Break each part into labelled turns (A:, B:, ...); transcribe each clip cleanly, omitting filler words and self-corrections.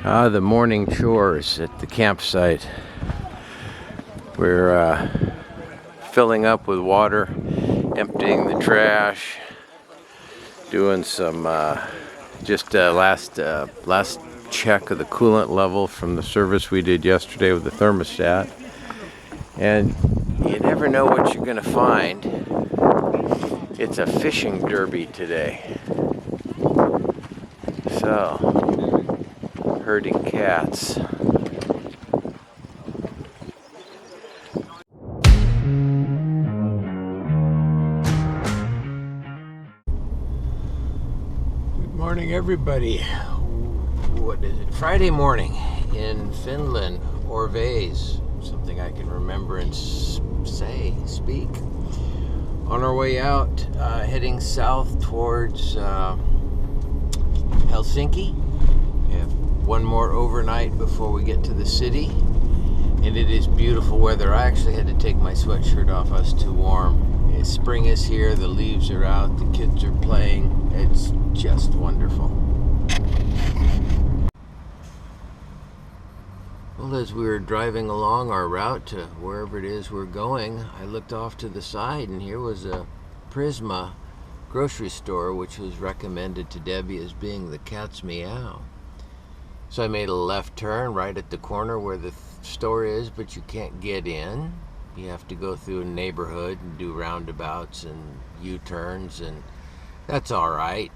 A: The morning chores at the campsite. We're filling up with water, emptying the trash, doing some last check of the coolant level from the service we did yesterday with the thermostat. And you never know what you're gonna find. It's a fishing derby today. So, herding cats. Good morning, everybody. What is it? Friday morning in Finland, or Vase, something I can remember and speak. On our way out, heading south towards Helsinki. We have one more overnight before we get to the city, and it is beautiful weather. I actually had to take my sweatshirt off. I was too warm. Spring is here, the leaves are out, the kids are playing. It's just wonderful. Well, as we were driving along our route to wherever it is we're going, I looked off to the side and here was a Prisma grocery store, which was recommended to Debbie as being the cat's meow. So I made a left turn right at the corner where the store is, but you can't get in. You have to go through a neighborhood and do roundabouts and U-turns, and that's all right.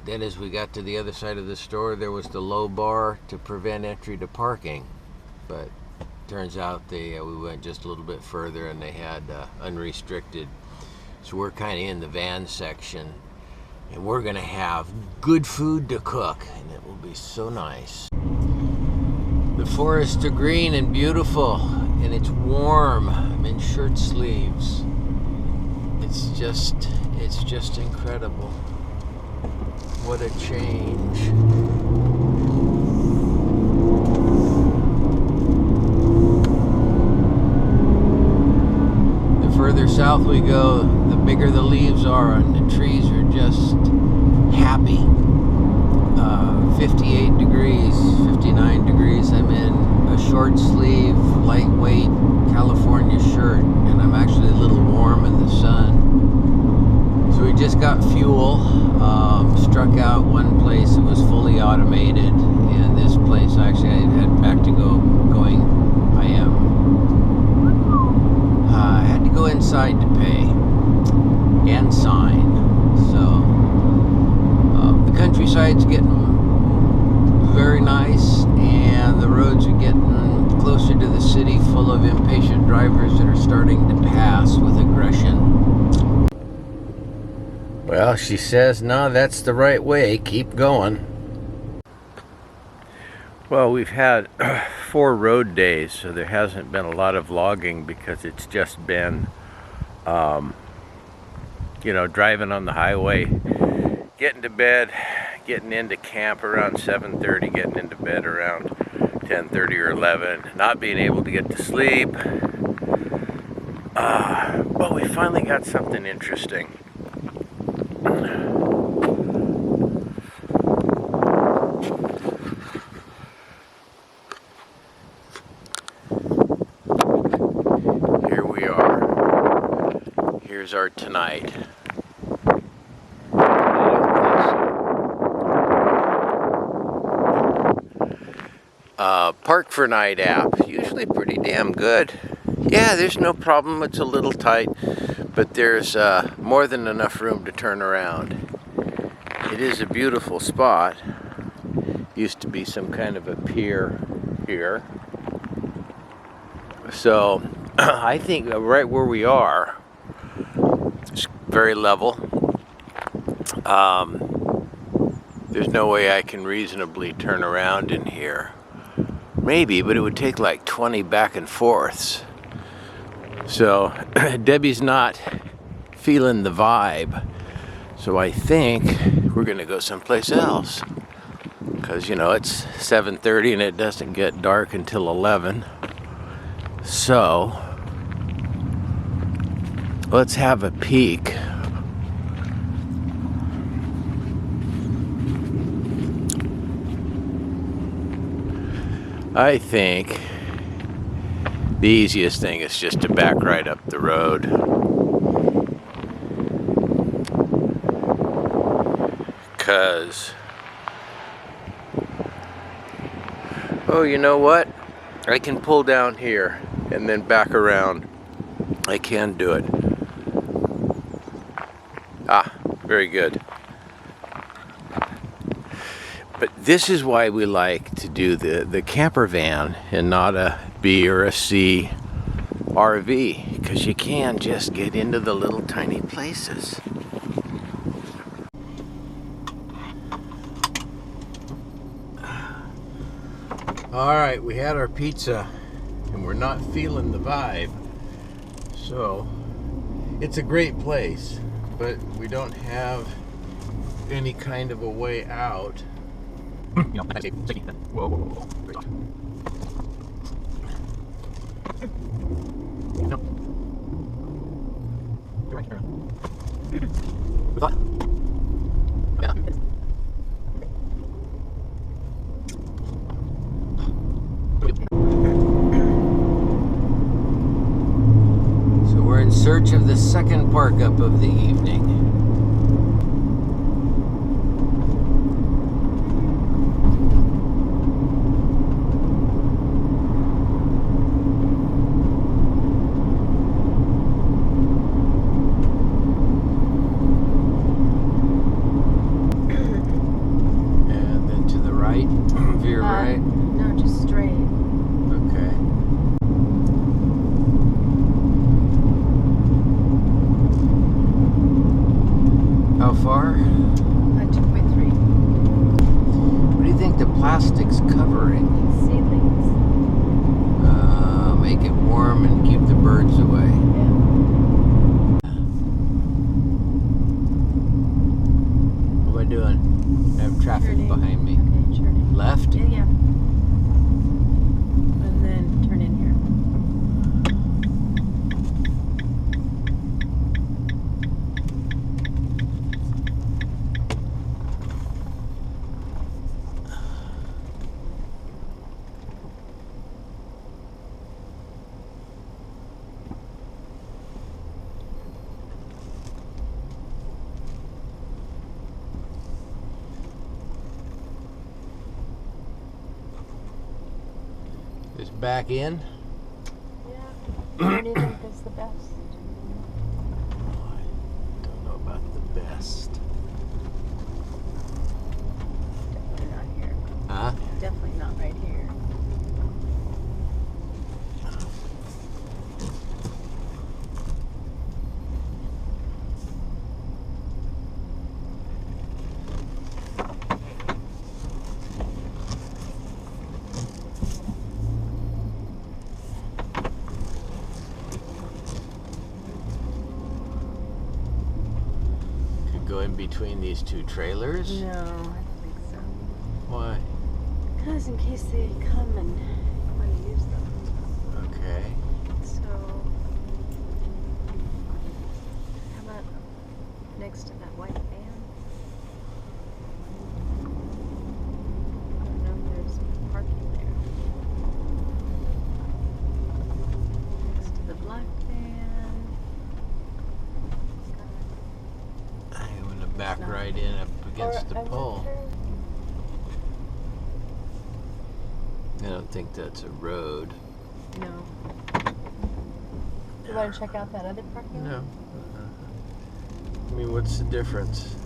A: Then as we got to the other side of the store, there was the low bar to prevent entry to parking. But turns out we went just a little bit further and they had unrestricted. So we're kind of in the van section, and we're gonna have good food to cook, and it will be so nice. The forests are green and beautiful, and it's warm. I'm in shirt sleeves. It's just incredible. What a change. Further south we go, the bigger the leaves are, and the trees are just happy. 58 degrees, 59 degrees. I'm in a short sleeve, lightweight California shirt, and I'm actually a little warm in the sun. So we just got fuel, struck out one place that was fully automated, and this place actually I had back to going. I had to go inside to pay and sign. So the countryside's getting very nice, and the roads are getting closer to the city, full of impatient drivers that are starting to pass with aggression. Well, she says, no, that's the right way. Keep going. Well, we've had 4 road days, so there hasn't been a lot of vlogging because it's just been, driving on the highway, getting to bed, getting into camp around 7:30, getting into bed around 10:30 or 11, not being able to get to sleep. But we finally got something interesting. Here's our tonight. Park for Night app, usually pretty damn good. Yeah, there's no problem, it's a little tight, but there's more than enough room to turn around. It is a beautiful spot. Used to be some kind of a pier here. So I think right where we are, it's very level. There's no way I can reasonably turn around in here. Maybe, but it would take like 20 back and forths. So Debbie's not feeling the vibe. So I think we're gonna go someplace else. Because, it's 7:30 and it doesn't get dark until 11. So let's have a peek. I think the easiest thing is just to back right up the road. Because, oh, you know what? I can pull down here and then back around. I can do it. Ah, very good. But this is why we like to do the camper van and not a B or a C RV, because you can just get into the little tiny places. Alright, we had our pizza and we're not feeling the vibe. So, it's a great place, but we don't have any kind of a way out. Whoa, whoa, whoa. No. You're right, we thought. Yeah. So we're in search of the second park up of the evening. Far?
B: 2.3.
A: What do you think the plastic's covering?
B: Seedlings.
A: Make it warm and keep the birds away.
B: Yeah.
A: What am I doing? I have traffic
B: Turning.
A: behind me.
B: Okay, turning.
A: Left?
B: Yeah, yeah. And then turn in here.
A: Just back in.
B: Yeah. What do you think is the best?
A: Oh, I don't know about the best.
B: Definitely not here.
A: Huh?
B: Definitely not right here.
A: Go in between these two trailers?
B: No, I don't think so.
A: Why?
B: Because in case they come and want to use them.
A: Okay.
B: So, how about next to that white van? I don't know if there's parking there. Next to the black van.
A: I'm gonna back right in up against the pole. I don't think that's a road.
B: No. You want to check out that other parking lot?
A: No. I mean, what's the difference?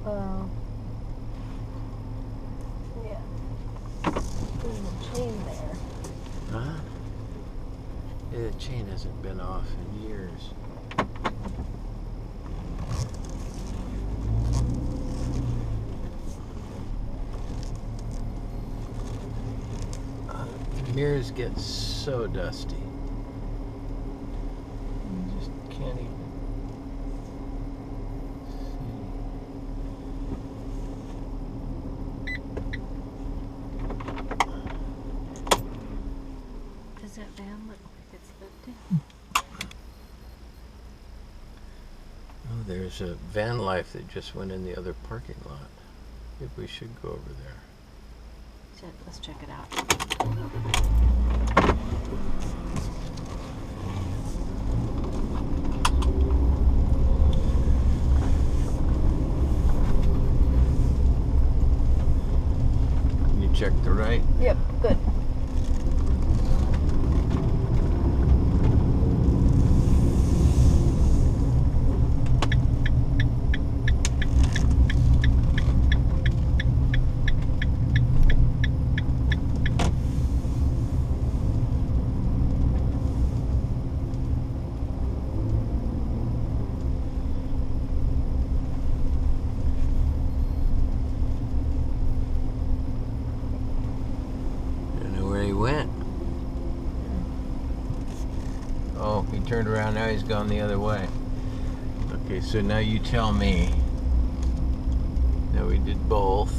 B: Well, yeah. There's a chain there.
A: Huh? Yeah, the chain hasn't been off in years. Mirrors get so dusty. You just can't even see.
B: Does that van look like it's lifted?
A: Oh, there's a Vanlife that just went in the other parking lot. Maybe we should go over there.
B: Let's check it out.
A: Can you check the right?
B: Yep, good.
A: Went. Oh, he turned around, now he's gone the other way. Okay, so now you tell me. Now we did both.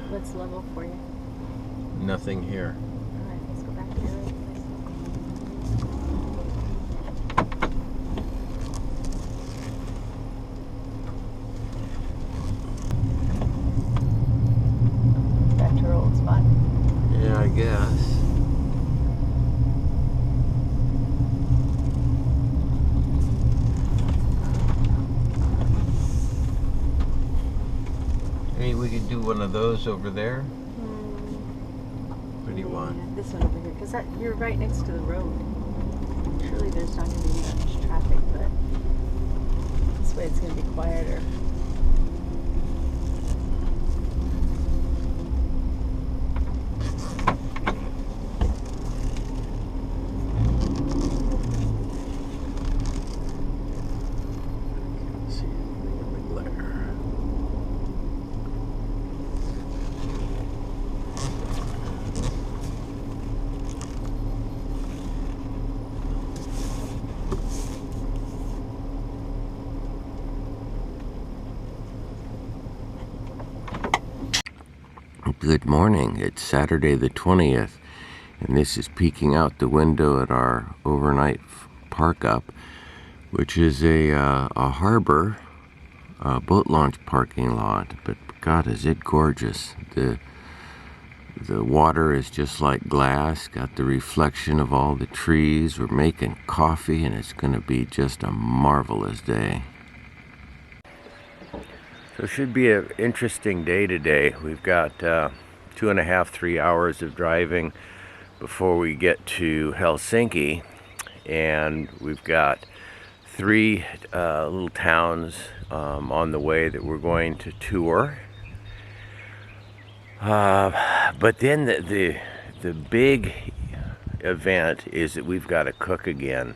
B: What's level for you?
A: Nothing here.
B: Alright, let's go back to your right place. Back to our old spot.
A: Yeah, I guess. Maybe we could do one of those over there. What do you want?
B: Yeah, this one over here, because you're right next to the road. Surely there's not going to be much traffic, but this way it's going to be quieter.
A: Good morning. It's Saturday the 20th, and this is peeking out the window at our overnight park up, which is a harbor boat launch parking lot. But God, is it gorgeous. The water is just like glass, got the reflection of all the trees. We're making coffee, and it's going to be just a marvelous day. So it should be an interesting day today. We've got 2.5, 3 hours of driving before we get to Helsinki, and we've got 3 little towns on the way that we're going to tour. But then the big event is that we've got to cook again,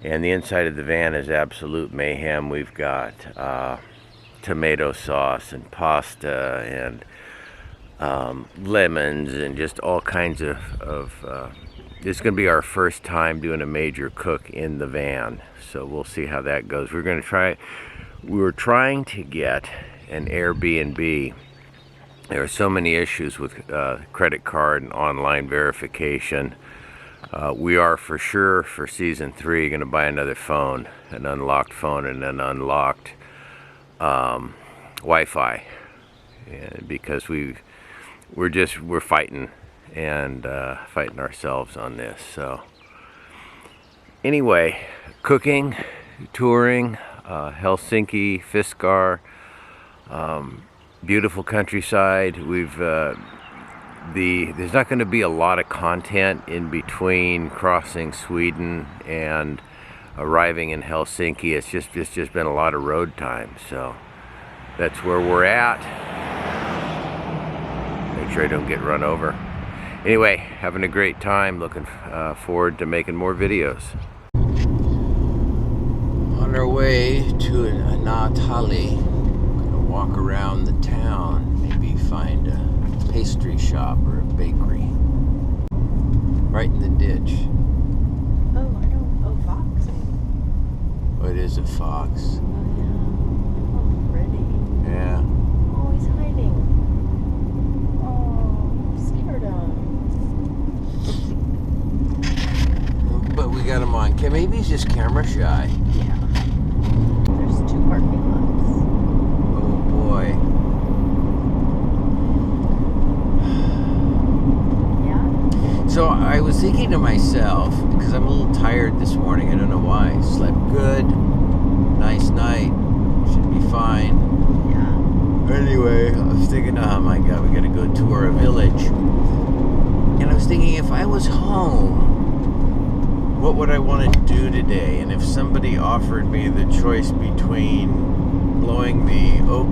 A: and the inside of the van is absolute mayhem. We've got tomato sauce and pasta and lemons and just all kinds of this is going to be our first time doing a major cook in the van, so we'll see how that goes. We were trying to get an Airbnb. There are so many issues with credit card and online verification. We are for sure for season 3 going to buy another phone, an unlocked phone and an unlocked Wi-Fi, because we're fighting and fighting ourselves on this. So anyway, cooking, touring, Helsinki, Fiskar, beautiful countryside. There's not going to be a lot of content in between crossing Sweden and arriving in Helsinki. It's just been a lot of road time, so that's where we're at. Make sure I don't get run over. Anyway, having a great time. Looking forward to making more videos. On our way to Nathali, gonna walk around the town, maybe find a pastry shop or a bakery. Right in the ditch. Oh, it is a fox.
B: Oh, yeah. Oh, pretty.
A: Yeah.
B: Oh, he's hiding. Oh, scared him.
A: But we got him on. Maybe he's just camera shy.
B: Yeah.
A: I was thinking to myself, because I'm a little tired this morning, I don't know why. Slept good, nice night, should be fine.
B: Yeah.
A: Anyway, I was thinking, oh my God, we gotta go tour a village. And I was thinking, if I was home, what would I want to do today? And if somebody offered me the choice between blowing the oak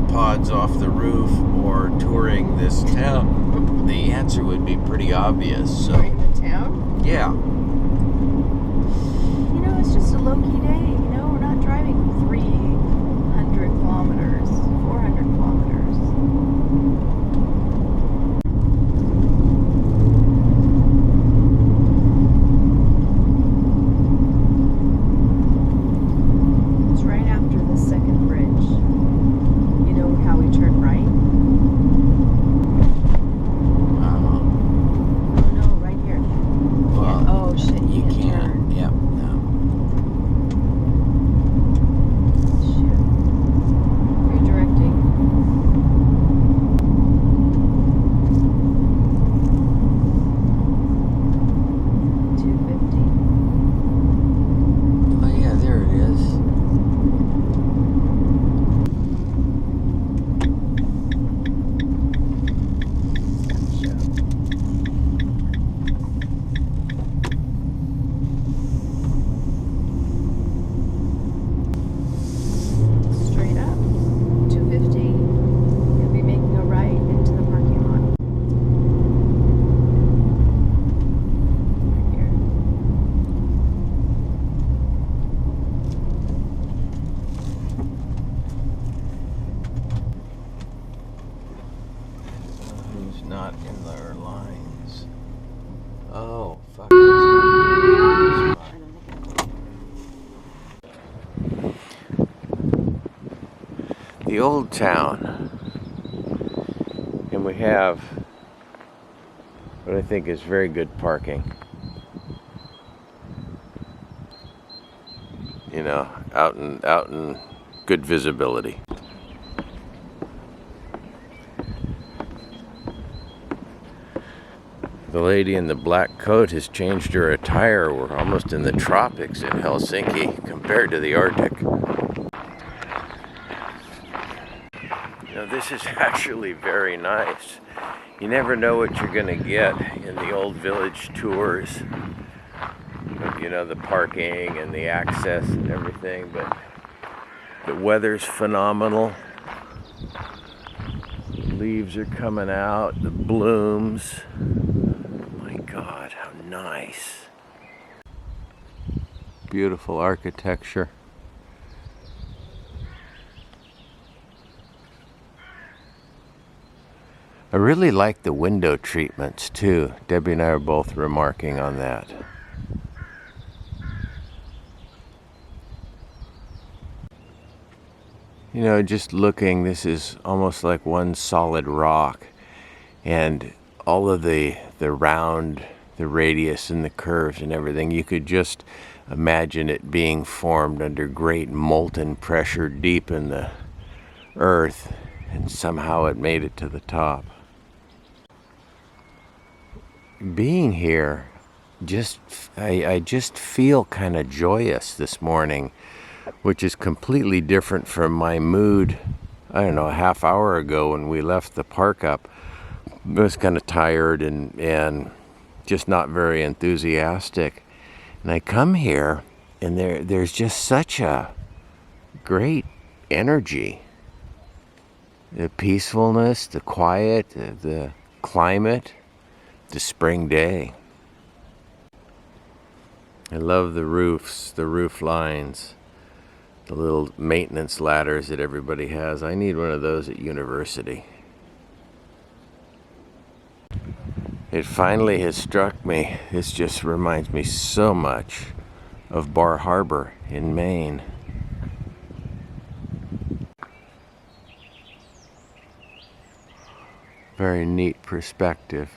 A: pods off the roof or touring this town, the answer would be pretty obvious. So,
B: in the town?
A: yeah.
B: You know, it's just a low-key day. You know, we're not driving 300 kilometers, 400 kilometers. It's right after the second bridge. You know how we turn right? Oh no, right here.
A: Well,
B: oh shit,
A: you
B: can't
A: can't.
B: turn.
A: Yeah. No.
B: Shit. Redirecting. $2.50.
A: Oh yeah, there it is.
B: Straight up. 250. You'll be making a right into the parking lot. Right here.
A: Who's not in their lines? Oh, fuck. That's not
B: I don't think
A: the old town. And we have what I think is very good parking. You know, out in good visibility. The lady in the black coat has changed her attire. We're almost in the tropics in Helsinki compared to the Arctic. You know, this is actually very nice. You never know what you're going to get in the old village tours. You know, the parking and the access and everything, but the weather's phenomenal. The leaves are coming out, the blooms. My God, how nice. Beautiful architecture. I really like the window treatments too. Debbie and I are both remarking on that. You know, just looking, this is almost like one solid rock, and all of the round, the radius and the curves and everything, you could just imagine it being formed under great molten pressure deep in the earth, and somehow it made it to the top. Being here, I just feel kind of joyous this morning, which is completely different from my mood, I don't know, a half hour ago when we left the park up. I was kind of tired and just not very enthusiastic. And I come here and there's just such a great energy. The peacefulness, the quiet, the climate, the spring day. I love the roofs, the roof lines, the little maintenance ladders that everybody has. I need one of those at university. It finally has struck me. This just reminds me so much of Bar Harbor in Maine. Very neat perspective.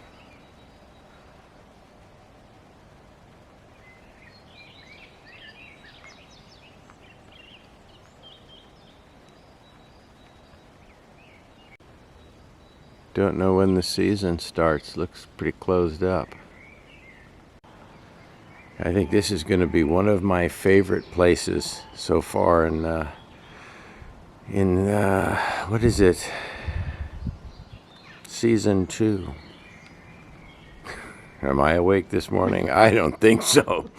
A: Don't know when the season starts. Looks pretty closed up. I think this is going to be one of my favorite places so far in what is it? Season 2. Am I awake this morning? I don't think so.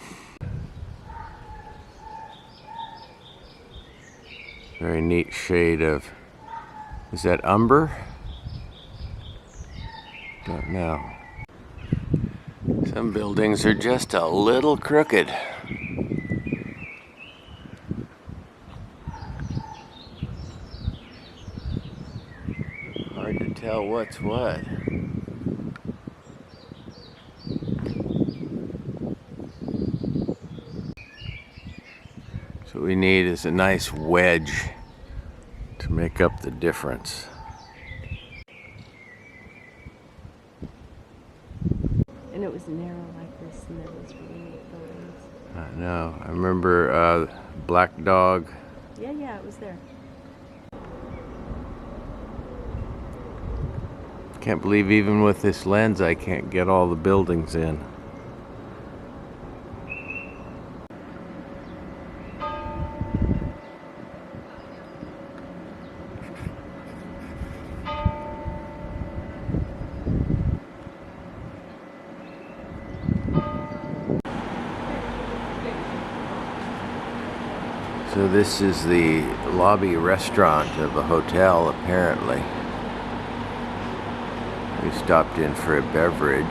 A: Very neat shade of, is that umber? Don't know. Some buildings are just a little crooked. Hard to tell what's what. So what we need is a nice wedge to make up the difference.
B: And it was narrow like this, and there was really neat buildings.
A: I know. I remember Black Dog.
B: Yeah, it was there.
A: Can't believe even with this lens I can't get all the buildings in. So this is the lobby restaurant of a hotel, apparently. We stopped in for a beverage.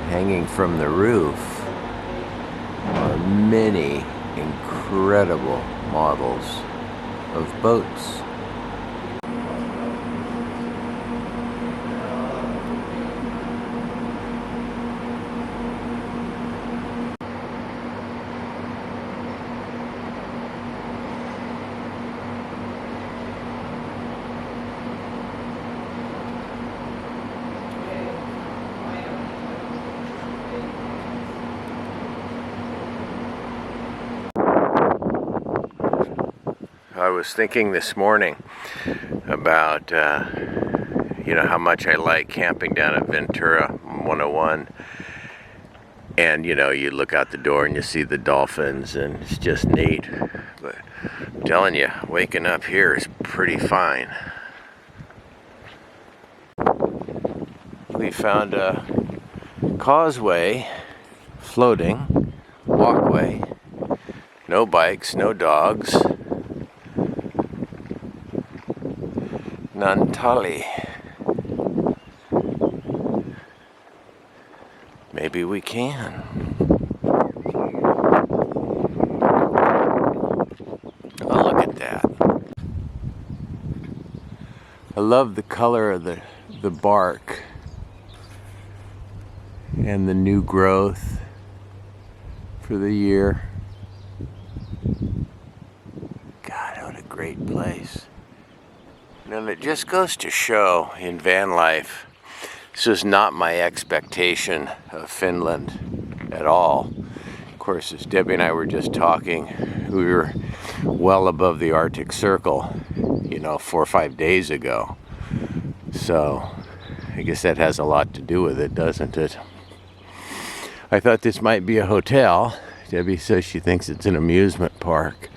A: Hanging from the roof are many incredible models of boats. I was thinking this morning about, how much I like camping down at Ventura 101. And, you look out the door and you see the dolphins and it's just neat. But I'm telling you, waking up here is pretty fine. We found a causeway, floating, walkway, no bikes, no dogs. Nathali. Maybe we can. Oh, look at that. I love the color of the bark and the new growth for the year. God, what a great place. And it just goes to show in van life, this was not my expectation of Finland at all. Of course, as Debbie and I were just talking, we were well above the Arctic Circle, 4 or 5 days ago. So I guess that has a lot to do with it, doesn't it? I thought this might be a hotel. Debbie says she thinks it's an amusement park.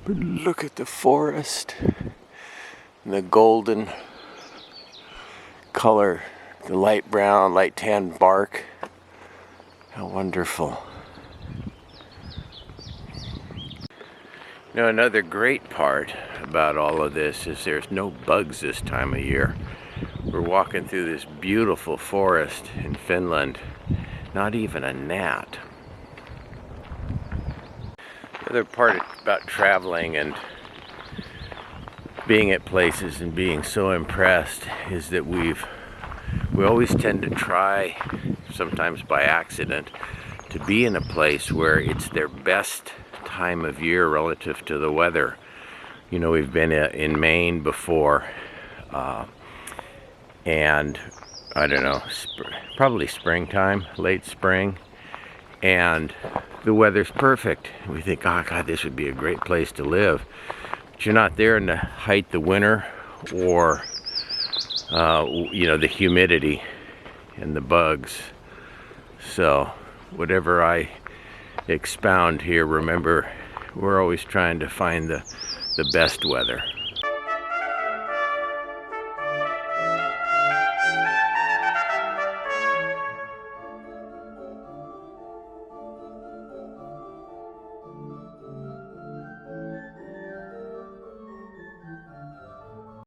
A: But look at the forest. The golden color, the light brown, light tan bark. How wonderful. Another great part about all of this is there's no bugs this time of year. We're walking through this beautiful forest in Finland. Not even a gnat. The other part about traveling and being at places and being so impressed is that we always tend to try, sometimes by accident, to be in a place where it's their best time of year relative to the weather. We've been in Maine before, and I don't know, probably springtime, late spring, and the weather's perfect. We think, oh God, this would be a great place to live. But you're not there in the height of the winter or, the humidity and the bugs. So whatever I expound here, remember, we're always trying to find the best weather.